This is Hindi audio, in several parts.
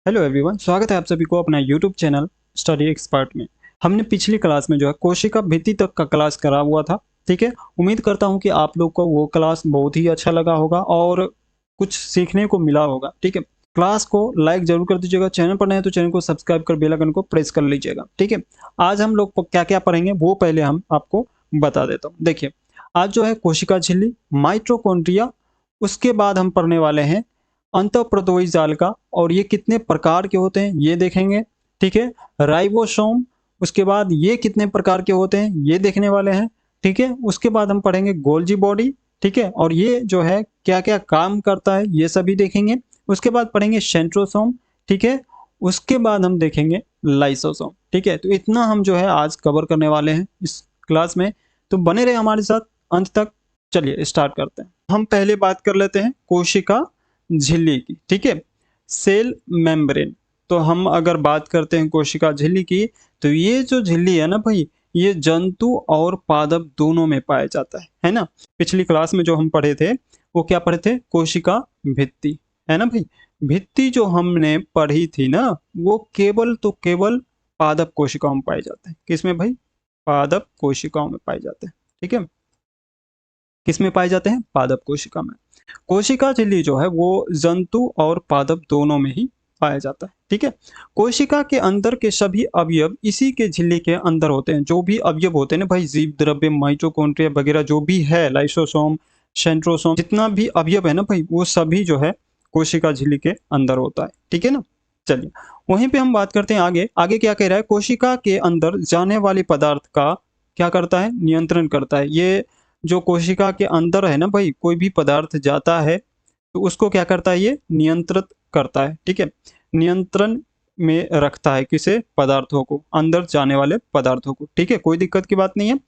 हेलो एवरीवन, स्वागत है आप सभी को अपना यूट्यूब चैनल स्टडी एक्सपर्ट में। हमने पिछली क्लास में जो है कोशिका भित्ति तक का क्लास करा हुआ था। ठीक है, उम्मीद करता हूं कि आप लोग को वो क्लास बहुत ही अच्छा लगा होगा और कुछ सीखने को मिला होगा। ठीक है, क्लास को लाइक जरूर कर दीजिएगा, चैनल पर नए हैं तो चैनल को सब्सक्राइब कर बेल आइकन को प्रेस कर लीजिएगा। ठीक है, आज हम लोग क्या क्या पढ़ेंगे वो पहले हम आपको बता देता हूँ। देखिए, आज जो है कोशिका झिल्ली, माइटोकॉन्ड्रिया, उसके बाद हम पढ़ने वाले हैं अंतःप्रातोई जाल का, और ये कितने प्रकार के होते हैं ये देखेंगे। ठीक है, राइबोसोम, उसके बाद ये कितने प्रकार के होते हैं ये देखने वाले हैं। ठीक है, उसके बाद हम पढ़ेंगे गोल्जी बॉडी। ठीक है, और ये जो है क्या क्या काम करता है ये सभी देखेंगे। उसके बाद पढ़ेंगे सेंट्रोसोम। ठीक है, उसके बाद हम देखेंगे लाइसोसोम। ठीक है, तो इतना हम जो है आज कवर करने वाले हैं इस क्लास में, तो बने रहे हमारे साथ अंत तक। चलिए स्टार्ट करते हैं। हम पहले बात कर लेते हैं कोशिका झिल्ली की। ठीक है, सेल मेम्ब्रेन। तो हम अगर बात करते हैं कोशिका झिल्ली की, तो ये जो झिल्ली है ना भाई, ये जंतु और पादप दोनों में पाया जाता है ना। पिछली क्लास में जो हम पढ़े थे वो क्या पढ़े थे, कोशिका भित्ति, है ना भाई। भित्ति जो हमने पढ़ी थी ना, वो केवल तो केवल पादप कोशिकाओं में पाए जाते हैं। किसमें भाई, पादप कोशिकाओं में पाए जाते हैं। ठीक है, किस में पाए जाते हैं, पादप कोशिका में। कोशिका झिल्ली जो है वो जंतु और पादप दोनों में ही पाया जाता है। ठीक है, कोशिका के अंदर के सभी अवयव इसी के झिल्ली के अंदर होते हैं। जो भी अवयव होते हैं ना भाई, जीव द्रव्य, माइटोकॉन्ड्रिया वगैरह जो भी है, लाइसोसोम, सेंट्रोसोम, जितना भी अवयव है ना भाई, वो सभी जो है कोशिका झिल्ली के अंदर होता है। ठीक है ना। चलिए वहीं पे हम बात करते हैं आगे। आगे क्या कह रहा है, कोशिका के अंदर जाने वाले पदार्थ का क्या करता है, नियंत्रण करता है। ये जो कोशिका के अंदर है ना भाई, कोई भी पदार्थ जाता है तो उसको क्या करता है, ये नियंत्रित करता है। ठीक है, नियंत्रण में रखता है किसे, पदार्थों को, अंदर जाने वाले पदार्थों को। ठीक है, कोई दिक्कत की बात नहीं है।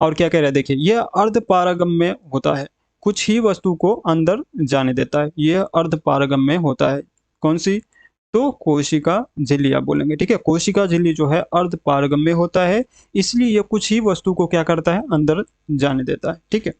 और क्या कह रहा है, देखिए यह अर्धपारगम्य होता है, कुछ ही वस्तु को अंदर जाने देता है। यह अर्धपारगम्य होता है। कौन सी, तो कोशिका झिल्ली आप बोलेंगे। ठीक है, कोशिका झिल्ली जो है अर्धपारगम्य होता है, इसलिए यह कुछ ही वस्तु को क्या करता है, अंदर जाने देता है। ठीक है,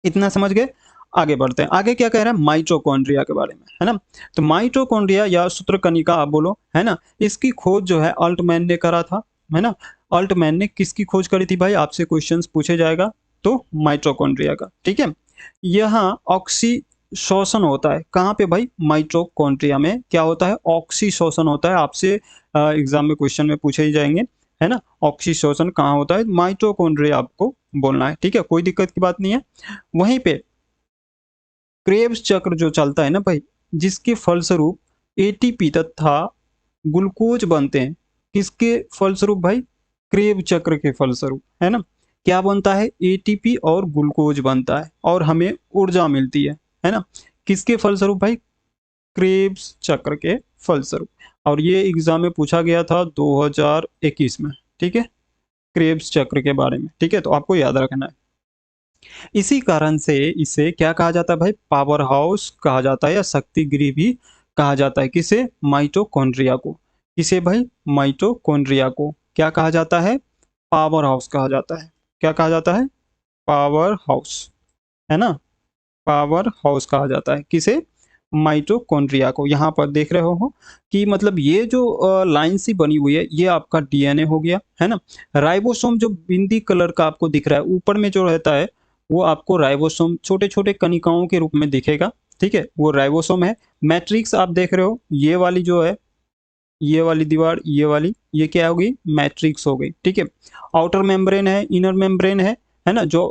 इतना समझ गए। आगे बढ़ते हैं। आगे क्या कह रहा है, माइटोकॉन्ड्रिया के बारे में, है ना। तो माइटोकॉन्ड्रिया या सूत्रकनिका आप बोलो, है ना, इसकी खोज जो है अल्टमैन ने करा था, है ना। अल्टमैन ने किसकी खोज करी थी भाई, आपसे क्वेश्चंस पूछे जाएगा तो माइटोकॉन्ड्रिया का। ठीक है, यहाँ ऑक्सी शोषण होता है। कहाँ पे भाई, माइटोकॉन्ड्रिया में क्या होता है, ऑक्सी शोषण होता है। आपसे एग्जाम में क्वेश्चन में पूछे ही जाएंगे, है ना। ऑक्सी शोषण कहाँ होता है, माइटोकॉन्ड्रिया आपको बोलना है। ठीक है, कोई दिक्कत की बात नहीं है। वहीं पे क्रेब्स चक्र जो चलता है ना भाई, जिसके फलस्वरूप एटीपी तथा ग्लूकोज बनते हैं। किसके फलस्वरूप भाई, क्रेब चक्र के फलस्वरूप, है ना। क्या बनता है, एटीपी और ग्लूकोज बनता है और हमें ऊर्जा मिलती है ना। किसके फलस्वरूप भाई, क्रेब्स चक्र के फलस्वरूप। और ये एग्जाम में पूछा गया था 2021 में। ठीक है, क्रेब्स चक्र के बारे में। ठीक है, तो आपको याद रखना है। इसी कारण से इसे क्या कहा जाता है भाई, पावर हाउस कहा जाता है या शक्ति गृह भी कहा जाता है। किसे, माइटोकॉन्ड्रिया को। किसे भाई, माइटोकॉन्ड्रिया को क्या कहा जाता है, पावर हाउस कहा जाता है। क्या कहा जाता है, पावर हाउस, है ना। पावर हाउस कहा जाता है किसे, माइटोकॉन्ड्रिया को। यहाँ पर देख रहे हो कि मतलब ये जो लाइन सी बनी हुई है, ये आपका डीएनए हो गया, है ना। राइबोसोम जो बिंदी कलर का आपको दिख रहा है ऊपर में जो रहता है, वो आपको राइबोसोम छोटे छोटे कणिकाओं के रूप में दिखेगा। ठीक है, वो राइबोसोम है। मैट्रिक्स आप देख रहे हो, ये वाली जो है, ये वाली दीवार, ये वाली, ये क्या होगी, मैट्रिक्स हो गई। ठीक है, आउटर मेम्ब्रेन है, इनर मेम्ब्रेन है ना। जो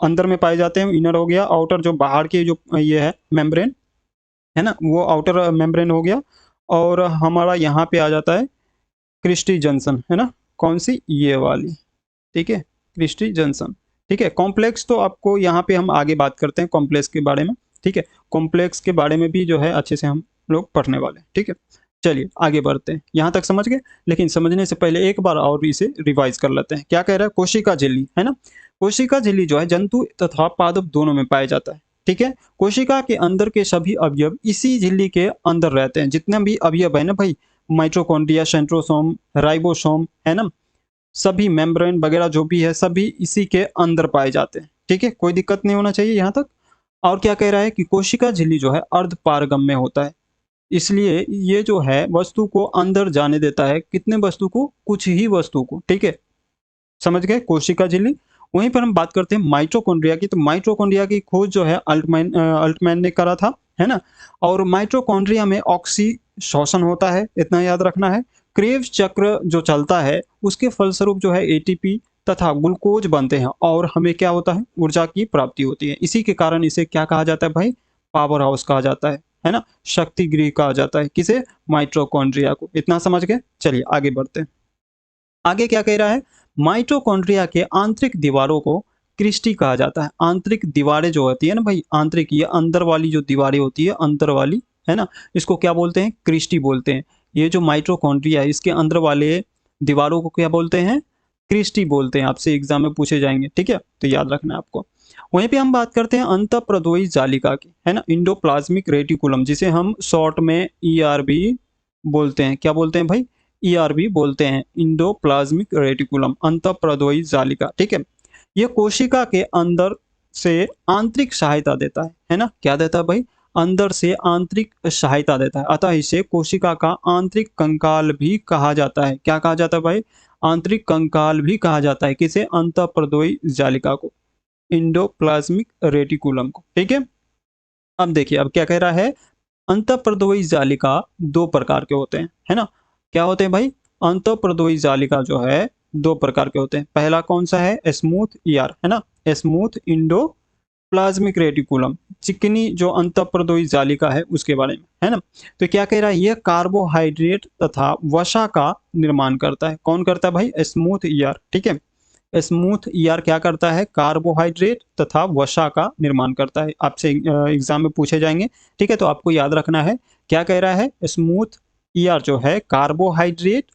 अंदर में पाए जाते हैं इनर हो गया, आउटर जो बाहर के जो ये है मेम्ब्रेन, है ना, वो आउटर मेम्ब्रेन हो गया। और हमारा यहाँ पे आ जाता है क्रिस्टी जंक्शन, है ना। कौन सी, ये वाली। ठीक है, क्रिस्टी जंक्शन। ठीक है, कॉम्प्लेक्स तो आपको यहाँ पे हम आगे बात करते हैं कॉम्प्लेक्स के बारे में। ठीक है, कॉम्प्लेक्स के बारे में भी जो है अच्छे से हम लोग पढ़ने वाले हैं। ठीक है, चलिए आगे बढ़ते हैं। यहाँ तक समझ गए, लेकिन समझने से पहले एक बार और इसे रिवाइज कर लेते हैं। क्या कह रहा है, कोशिका झिल्ली, है ना। कोशिका झिल्ली जो है जंतु तथा पादप दोनों में पाया जाता है। ठीक है, कोशिका के अंदर के सभी अवयव इसी झिल्ली के अंदर रहते हैं। जितने भी अवयव है ना भाई, माइटोकॉन्ड्रिया, सेंट्रोसोम, राइबोसोम, है ना, सभी मेम्ब्रेन वगैरह जो भी है सभी इसी के अंदर पाए जाते हैं। ठीक है, कोई दिक्कत नहीं होना चाहिए यहाँ तक। और क्या कह रहा है कि कोशिका झिल्ली जो है अर्धपारगम्य होता है। इसलिए ये जो है वस्तु को अंदर जाने देता है, कितने वस्तु को, कुछ ही वस्तु को, ठीक है, समझ गए, कोशिका झिल्ली। वहीं पर हम बात करते हैं माइटोकॉन्ड्रिया की, तो माइटोकॉन्ड्रिया की खोज जो है अल्टमैन ने करा था, है ना। और माइटोकॉन्ड्रिया में ऑक्सी शोषण होता है, इतना याद रखना है। क्रेव चक्र जो चलता है उसके फलस्वरूप जो है एटीपी तथा ग्लूकोज बनते हैं और हमें क्या होता है, ऊर्जा की प्राप्ति होती है। इसी के कारण इसे क्या कहा जाता है भाई, पावर हाउस कहा जाता है ना, शक्ति गृह कहा जाता है, किसे, माइटोकॉन्ड्रिया को। इतना समझ गए, चलिए आगे बढ़ते हैं। आगे क्या कह रहा है, माइटोकॉन्ड्रिया के आंतरिक दीवारों को क्रिस्टी कहा जाता है। आंतरिक दीवारें जो होती है ना भाई, आंतरिक, ये अंदर वाली जो दीवारें होती है, अंदर वाली, है ना, इसको क्या बोलते हैं, क्रिस्टी बोलते हैं। ये जो माइटोकॉन्ड्रिया है इसके अंदर वाले दीवारों को क्या बोलते हैं, क्रिस्टी बोलते हैं। आपसे एग्जाम में पूछे जाएंगे, ठीक है, तो याद रखना है आपको। वहीं पे हम बात करते हैं अंतःप्रद्रवी जालिका की, है ना, इंडोप्लाज्मिक रेटिकुलम, जिसे हम शॉर्ट में ईआरबी बोलते हैं। क्या बोलते हैं भाई, ईआरबी बोलते हैं, इंडोप्लाज्मिक रेटिकुलम, अंतःप्रद्रवी जालिका, ठीक है। ये कोशिका के अंदर से आंतरिक सहायता देता है ना, क्या देता है भाई, अंदर से आंतरिक सहायता देता है, अतः इसे कोशिका का आंतरिक कंकाल भी कहा जाता है। क्या कहा जाता है भाई, आंतरिक कंकाल भी कहा जाता है, किसे, अंतःप्रद्रवी जालिका को, इंडोप्लाज्मिक रेटिकुलम को, ठीक है। अब देखिए, अब क्या कह रहा है, अंतःप्रद्रवी जालिका दो प्रकार के होते हैं, है ना। क्या होते हैं भाई, अंतःप्रद्रवी जालिका जो है दो प्रकार के होते हैं। पहला कौन सा है, स्मूथ ईआर, है ना, स्मूथ इंडो प्लाज्मिक रेटिकुलम, चिकनी जो अंतःप्रद्रवी जालिका है उसके बारे में, है ना। तो क्या कह रहा है, यह कार्बोहाइड्रेट तथा वसा का निर्माण करता है। कौन करता है भाई, स्मूथ ईआर, ठीक है। स्मूथ ईआर क्या करता है, कार्बोहाइड्रेट तथा वसा का निर्माण करता है। आपसे एग्जाम में पूछे जाएंगे, ठीक है, तो आपको याद रखना है। क्या कह रहा है, स्मूथ ईआर जो है कार्बोहाइड्रेट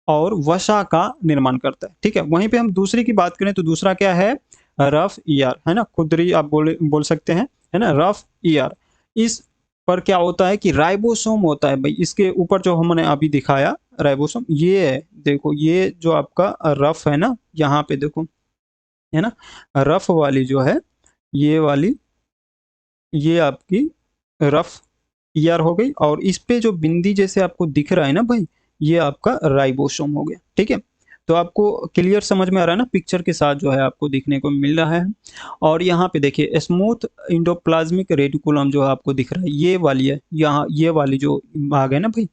और वसा का निर्माण करता है, ठीक है। वहीं पे हम दूसरी की बात करें तो दूसरा क्या है, रफ ईआर, है ना, खुदरी आप बोल सकते हैं, है ना, रफ ईआर। इस पर क्या होता है कि राइबोसोम होता है भाई, इसके ऊपर जो हमने अभी दिखाया राइबोसोम, ये है, देखो ये जो आपका रफ है ना, यहाँ पे देखो, है ना, रफ वाली जो है, ये वाली, ये आपकी रफ ईआर हो गई, और इस पे जो बिंदी जैसे आपको दिख रहा है ना भाई, ये आपका राइबोसोम हो गया, ठीक है। तो आपको क्लियर समझ में आ रहा है ना, पिक्चर के साथ जो है आपको दिखने को मिल रहा है। और यहाँ पे देखिए, स्मूथ इंडोप्लाज्मिक रेटिकुलम जो आपको दिख रहा है, ये वाली है, यहाँ ये वाली जो भाग है ना भाई,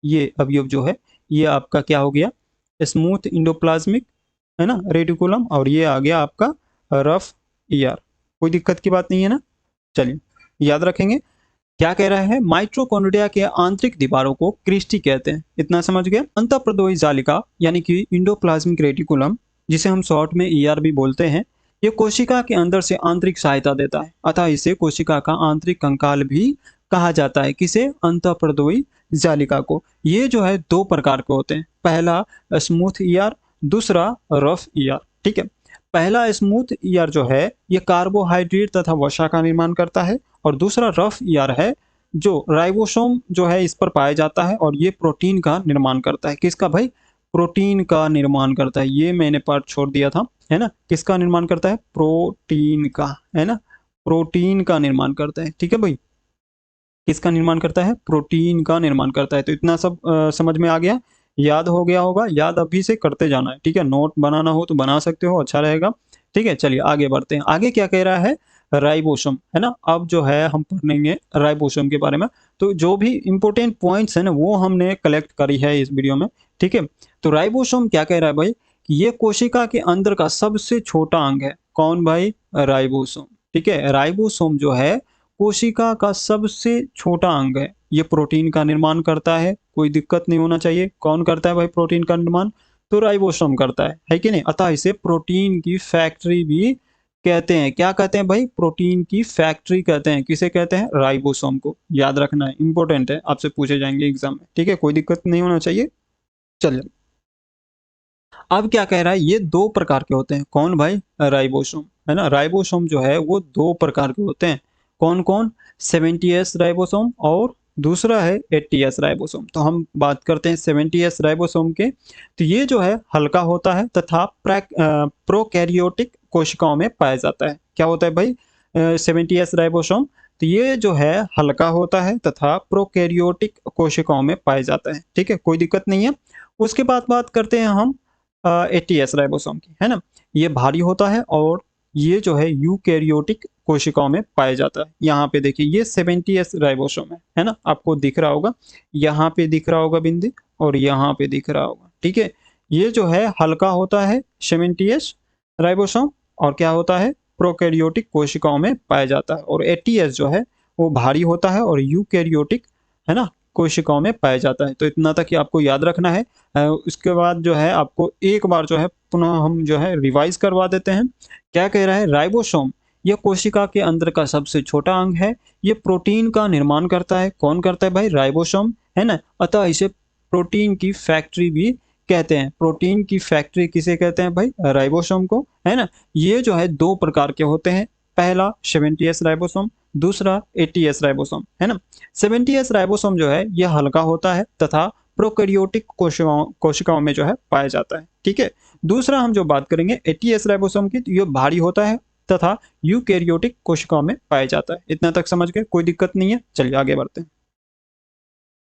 ये अवयव जो है, ये आपका क्या हो गया, स्मूथ इंडोप्लाज्मिक, है ना, रेटिकुलम, और ये आ गया आपका रफ ईआर। कोई दिक्कत की बात नहीं है ना, चलिए याद रखेंगे। क्या कह रहा है, माइटोकॉन्ड्रिया के आंतरिक दीवारों को क्रिस्टी कहते हैं, इतना समझ गए। अंतःप्रद्रवी जालिका यानी कि इंडोप्लाज्मिक रेटिकुलम, जिसे हम शॉर्ट में ईआरबी बोलते हैं, ये कोशिका के अंदर से आंतरिक सहायता देता है, अतः इसे कोशिका का आंतरिक कंकाल भी कहा जाता है, किसे, अंतःप्रद्रवी जालिका को। ये जो है दो प्रकार के होते हैं, पहला स्मूथ ईआर, दूसरा रफ ईआर, ठीक है। पहला स्मूथ ईआर जो है ये कार्बोहाइड्रेट तथा वसा का निर्माण करता है, और दूसरा रफ ईआर है जो राइबोसोम जो है इस पर पाया जाता है, और ये प्रोटीन का निर्माण करता है। किसका भाई, प्रोटीन का निर्माण करता है। ये मैंने पार्ट छोड़ दिया था, है ना, किसका निर्माण करता है, प्रोटीन का, है ना, प्रोटीन का निर्माण करता है, ठीक है भाई, किसका निर्माण करता है, प्रोटीन का निर्माण करता है। तो इतना सब समझ में आ गया, याद हो गया होगा, याद अभी से करते जाना है, ठीक है। नोट बनाना हो तो बना सकते हो, अच्छा रहेगा, ठीक है। चलिए आगे बढ़ते हैं, आगे क्या कह रहा है, राइबोसोम, है ना। अब जो है हम पढ़ेंगे राइबोसोम के बारे में, तो जो भी इंपॉर्टेंट पॉइंट्स है ना वो हमने कलेक्ट करी है इस वीडियो में, ठीक है। तो राइबोसोम क्या कह रहा है भाई, कि ये कोशिका के अंदर का सबसे छोटा अंग है। कौन भाई, राइबोसोम, ठीक है। राइबोसोम जो है कोशिका का सबसे छोटा अंग है, ये प्रोटीन का निर्माण करता है, कोई दिक्कत नहीं होना चाहिए। कौन करता है भाई प्रोटीन का निर्माण, तो राइबोसोम करता है कि नहीं। अतः इसे प्रोटीन की फैक्ट्री भी कहते हैं। क्या कहते हैं भाई, प्रोटीन की फैक्ट्री कहते हैं, किसे कहते हैं, राइबोसोम को। याद रखना है, इंपॉर्टेंट है, आपसे पूछे जाएंगे एग्जाम में, ठीक है, कोई दिक्कत नहीं होना चाहिए। चलिए अब क्या कह रहा है, ये दो प्रकार के होते हैं। कौन भाई, राइबोसोम, है ना। राइबोसोम जो है वो दो प्रकार के होते हैं। कौन कौन, 70S राइबोसोम और दूसरा है 80S राइबोसोम। तो हम बात करते हैं 70S राइबोसोम के। तो ये जो है हल्का होता है तथा प्रोकैरियोटिक कोशिकाओं में पाया जाता है। क्या होता है भाई 70S राइबोसोम, तो ये जो है हल्का होता है तथा प्रोकैरियोटिक कोशिकाओं में पाया जाता है। ठीक है, कोई दिक्कत नहीं है। उसके बाद बात करते हैं हम एटीएस राइबोसोम की, है ना। ये भारी होता है और ये जो है यूकैरियोटिक कोशिकाओं में पाया जाता है। यहाँ पे देखिए ये 70S राइबोसोम है ना, आपको दिख रहा होगा, यहाँ पे दिख रहा होगा बिंदु और यहाँ पे दिख रहा होगा। ठीक है, ये जो है हल्का होता है 70S राइबोसोम और क्या होता है, प्रोकैरियोटिक कोशिकाओं में पाया जाता है। और एटीएस जो है वो भारी होता है और यूकैरियोटिक, है ना, कोशिकाओं में पाया जाता है। तो इतना तक ही आपको याद रखना है। उसके बाद जो है आपको एक बार जो है पुनः हम जो है रिवाइज करवा देते हैं। क्या कह रहा है, राइबोसोम यह कोशिका के अंदर का सबसे छोटा अंग है। ये प्रोटीन का निर्माण करता है। कौन करता है भाई, राइबोसोम, है ना। अतः इसे प्रोटीन की फैक्ट्री भी कहते हैं। प्रोटीन की फैक्ट्री किसे कहते हैं भाई, राइबोसोम को, है ना। ये जो है दो प्रकार के होते हैं, पहला 70S राइबोसोम, दूसरा 80S राइबोसोम, है ना। 70S राइबोसोम जो है यह हल्का होता है तथा प्रोकैरियोटिक कोशिकाओं में जो है पाया जाता है। ठीक है, दूसरा हम जो बात करेंगे 80S राइबोसोम की, तो यह भारी होता है तथा यूकैरियोटिक कोशिकाओं में पाया जाता है। इतना तक समझ गए, कोई दिक्कत नहीं है। चलिए आगे बढ़ते हैं।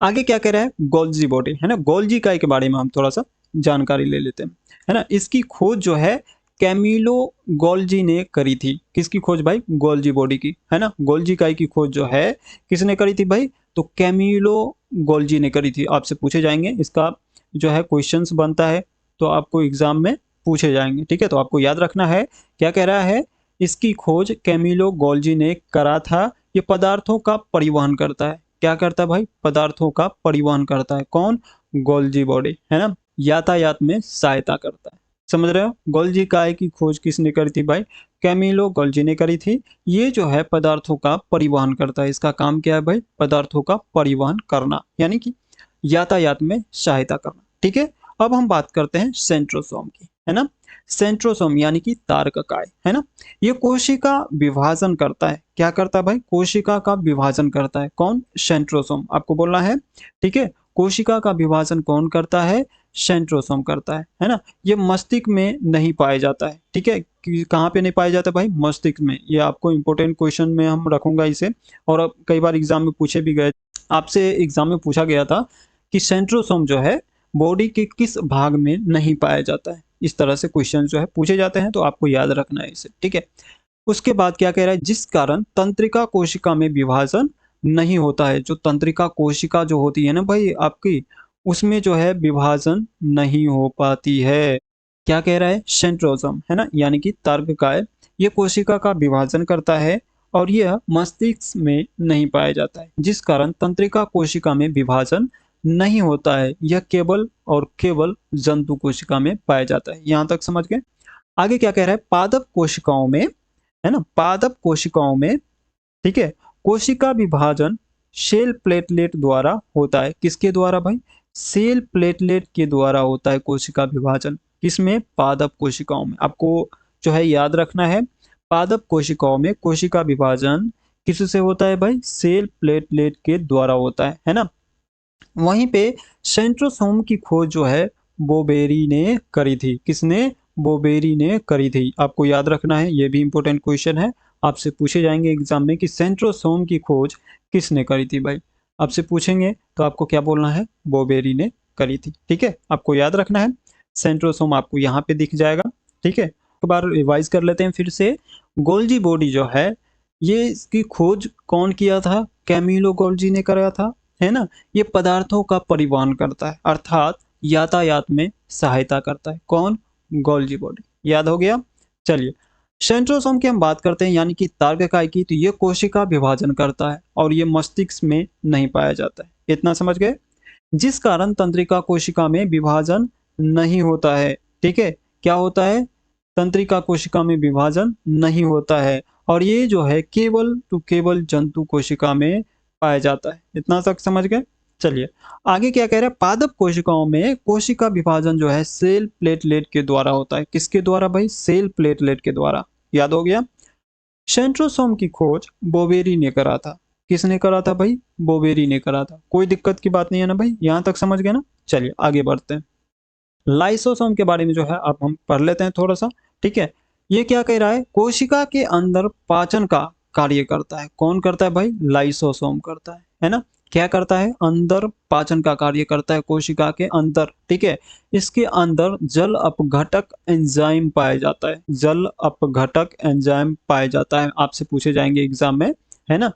आगे क्या कह रहा है, गोल्जी बॉडी, है ना। गोल्जी इकाई के बारे में हम थोड़ा सा जानकारी ले लेते हैं, है ना। इसकी खोज जो है कैमिलो गोल्जी ने करी थी। किसकी खोज भाई, गोल्जी बॉडी की, है ना। गोल्जी इकाई की खोज जो है किसने करी थी भाई, तो कैमिलो गोल्जी ने करी थी। आपसे पूछे जाएंगे, इसका जो है क्वेश्चंस बनता है तो आपको एग्जाम में पूछे जाएंगे। ठीक है, तो आपको याद रखना है। क्या कह रहा है, इसकी खोज कैमिलो गोल्जी ने करा था। ये पदार्थों का परिवहन करता है। क्या करता है भाई, पदार्थों का परिवहन करता है। कौन, गोल्जी बॉडी, है ना। यातायात में सहायता करता है। समझ रहे हो, गोल्जी इकाई की खोज किसने करी थी भाई, कैमिलो गोल्जी ने करी थी। ये जो है पदार्थों का परिवहन करता है। इसका काम क्या है भाई, पदार्थों का परिवहन करना, यानी कि यातायात में सहायता करना। ठीक है, अब हम बात करते हैं सेंट्रोसोम की, है ना। सेंट्रोसोम यानी कि तारककाय, है ना। ये कोशिका विभाजन करता है। क्या करता है भाई, कोशिका का विभाजन करता है। कौन, सेंट्रोसोम, आपको बोलना है। ठीक है, कोशिका का विभाजन कौन करता है, सेंट्रोसोम करता है ना। ये मस्तिष्क में नहीं पाया जाता है। ठीक है, कहाँ पे नहीं पाया जाता भाई, मस्तिष्क में। ये आपको इंपॉर्टेंट क्वेश्चन में हम रखूंगा इसे, और अब कई बार एग्जाम में पूछे भी गए। आपसे एग्जाम में पूछा गया था कि सेंट्रोसोम जो है बॉडी के किस भाग में नहीं पाया जाता है। इस तरह से क्वेश्चन जो है पूछे जाते हैं, तो आपको याद रखना है इसे। ठीक है, उसके बाद क्या कह रहा है, जिस कारण तंत्रिका कोशिका में विभाजन नहीं होता है। जो तंत्रिका कोशिका जो होती है ना भाई आपकी, उसमें जो है विभाजन नहीं हो पाती है। क्या कह रहा है, सेंट्रोसोम, है ना, यानी कि तारककाय, ये कोशिका का विभाजन करता है और यह मस्तिष्क में नहीं पाया जाता है, जिस कारण तंत्रिका कोशिका में विभाजन नहीं होता है। यह केवल और केवल जंतु कोशिका में पाया जाता है। यहां तक समझ गए। आगे क्या कह रहा है, पादप कोशिकाओं में, है ना, पादप कोशिकाओं में, ठीक है, कोशिका विभाजन सेल प्लेटलेट द्वारा होता है। किसके द्वारा भाई, सेल प्लेटलेट के द्वारा होता है कोशिका विभाजन। किसमें, पादप कोशिकाओं में। आपको जो है याद रखना है, पादप कोशिकाओं में कोशिका विभाजन किससे होता है भाई, सेल प्लेटलेट के द्वारा होता है ना। वहीं पे सेंट्रोसोम की खोज जो है बोबेरी ने करी थी। किसने, बोबेरी ने करी थी। आपको याद रखना है, ये भी इंपॉर्टेंट क्वेश्चन है। आपसे पूछे जाएंगे एग्जाम में कि सेंट्रोसोम की खोज किसने करी थी भाई। आपसे पूछेंगे तो आपको क्या बोलना है, बोबेरी ने करी थी। ठीक है, आपको याद रखना है। सेंट्रोसोम आपको यहाँ पे दिख जाएगा। ठीक है, एक बार रिवाइज कर लेते हैं फिर से। गोल्जी बॉडी जो है, ये इसकी खोज कौन किया था, कैमिलो गोल्जी ने कराया था, है ना। ये पदार्थों का परिवहन करता है, अर्थात यातायात में सहायता करता है। कौन, गोल्जी बॉडी। याद हो गया। चलिए, सेंट्रोसोम की हम बात करते हैं, यानी कि तारककाय की। तो ये कोशिका विभाजन करता है और ये मस्तिष्क में नहीं पाया जाता है। इतना समझ गए, जिस कारण तंत्रिका कोशिका में विभाजन नहीं होता है। ठीक है, क्या होता है, तंत्रिका कोशिका में विभाजन नहीं होता है और ये जो है केवल तो केवल जंतु कोशिका में पाया जाता है। इतना तक समझ गए। चलिए आगे क्या कह रहे हैं, पादप कोशिकाओं में कोशिका विभाजन जो है सेल प्लेटलेट के द्वारा होता है। किसके द्वारा भाई, सेल प्लेटलेट के द्वारा। याद हो गया। सेंट्रोसोम की खोज बोबेरी ने करा था। किसने करा था भाई, बोबेरी ने करा था। कोई दिक्कत की बात नहीं है ना भाई, यहां तक समझ गए ना। चलिए आगे बढ़ते हैं। लाइसोसोम के बारे में जो है अब हम पढ़ लेते हैं थोड़ा सा। ठीक है, ये क्या कह रहा है, कोशिका के अंदर पाचन का कार्य करता है। कौन करता है भाई? लाइसोसोम करता है ना। क्या करता है? अंदर पाचन का कार्य करता है कोशिका के अंदर, ठीक है। इसके अंदर जल अपघटक एंजाइम पाया जाता है, जल अपघटक एंजाइम पाया जाता है। आपसे पूछे जाएंगे एग्जाम में, है ना,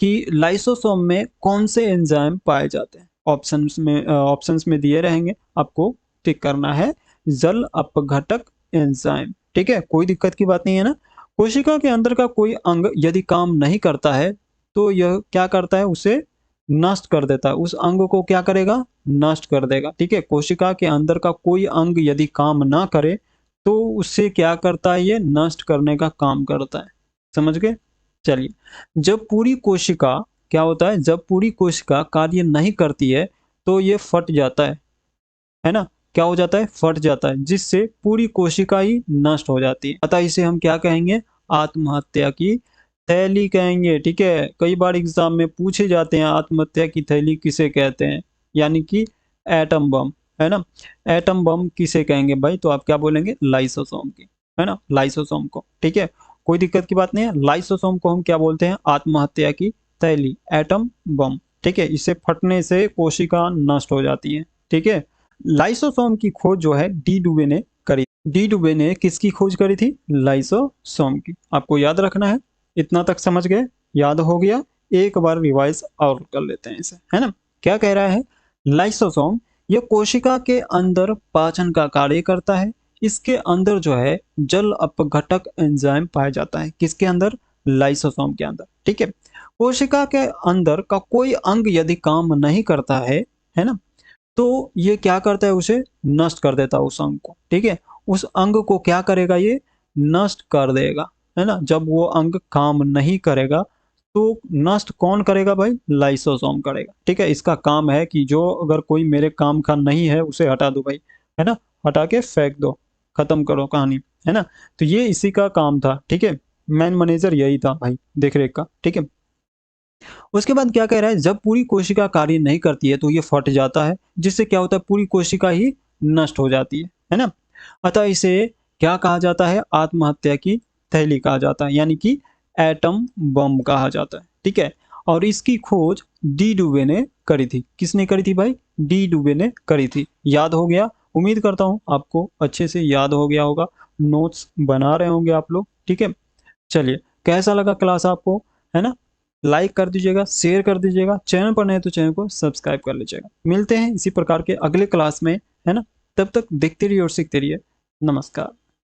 कि लाइसोसोम में कौन से एंजाइम पाए जाते हैं। ऑप्शंस में दिए रहेंगे, आपको टिक करना है जल अपघटक एंजाइम, ठीक है। कोई दिक्कत की बात नहीं है ना। कोशिका के अंदर का कोई अंग यदि काम नहीं करता है तो यह क्या करता है? उसे नष्ट कर देता है। उस अंग को क्या करेगा? नष्ट कर देगा, ठीक है। कोशिका के अंदर का कोई अंग यदि काम ना करे तो उससे क्या करता है? ये नष्ट करने का काम करता है। समझ गए? चलिए, जब पूरी कोशिका क्या होता है? जब पूरी कोशिका कार्य नहीं करती है तो ये फट जाता है ना। क्या हो जाता है? फट जाता है, जिससे पूरी कोशिका ही नष्ट हो जाती है। अतः इसे हम क्या कहेंगे? आत्महत्या की थैली कहेंगे, ठीक है। कई बार एग्जाम में पूछे जाते हैं आत्महत्या की थैली किसे कहते हैं, यानी कि एटम बम, है ना। एटम बम किसे कहेंगे भाई? तो आप क्या बोलेंगे? लाइसोसोम की, है ना, लाइसोसोम को, ठीक है। कोई दिक्कत की बात नहीं है। लाइसोसोम को हम क्या बोलते हैं? आत्महत्या की थैली, एटम बम, ठीक है। इसे फटने से कोशिका नष्ट हो जाती है, ठीक है। लाइसोसोम की खोज जो है डी डुबे ने करी। डी डुबे ने किसकी खोज करी थी? लाइसोसोम की। आपको याद रखना है। इतना तक समझ गए? याद हो गया? एक बार रिवाइज और कर लेते हैं इसे, है ना। क्या कह रहा है? लाइसोसोम यह कोशिका के अंदर पाचन का कार्य करता है। इसके अंदर जो है जल अपघटक एंजाइम पाया जाता है। किसके अंदर? लाइसोसोम के अंदर, ठीक है। कोशिका के अंदर का कोई अंग यदि काम नहीं करता है ना, तो ये क्या करता है? उसे नष्ट कर देता है उस अंग को, ठीक है। उस अंग को क्या करेगा? ये नष्ट कर देगा, है ना। जब वो अंग काम नहीं करेगा तो नष्ट कौन करेगा भाई? लाइसोसोम करेगा, ठीक है। इसका काम है कि जो अगर कोई मेरे काम का नहीं है उसे हटा दो भाई, है ना, हटा के फेंक दो, खत्म करो कहानी, है ना। तो ये इसी का काम था, ठीक है। मैन मैनेजर यही था भाई, देख रेख का, ठीक है। उसके बाद क्या कह रहा है? जब पूरी कोशिका कार्य नहीं करती है तो ये फट जाता है, जिससे क्या होता है? पूरी कोशिका ही नष्ट हो जाती है ना। अतः इसे क्या कहा जाता है? आत्महत्या की थैली कहा जाता है, यानी कि एटम बम कहा जाता है, ठीक है। और इसकी खोज डी डुबे ने करी थी। किसने करी थी भाई? डी डुबे ने करी थी। याद हो गया? उम्मीद करता हूं आपको अच्छे से याद हो गया होगा। नोट्स बना रहे होंगे आप लोग, ठीक है। चलिए, कैसा लगा क्लास आपको, है ना। लाइक कर दीजिएगा, शेयर कर दीजिएगा, चैनल पर नए तो चैनल को सब्सक्राइब कर लीजिएगा। मिलते हैं इसी प्रकार के अगले क्लास में, है ना। तब तक देखते रहिए और सीखते रहिए। नमस्कार।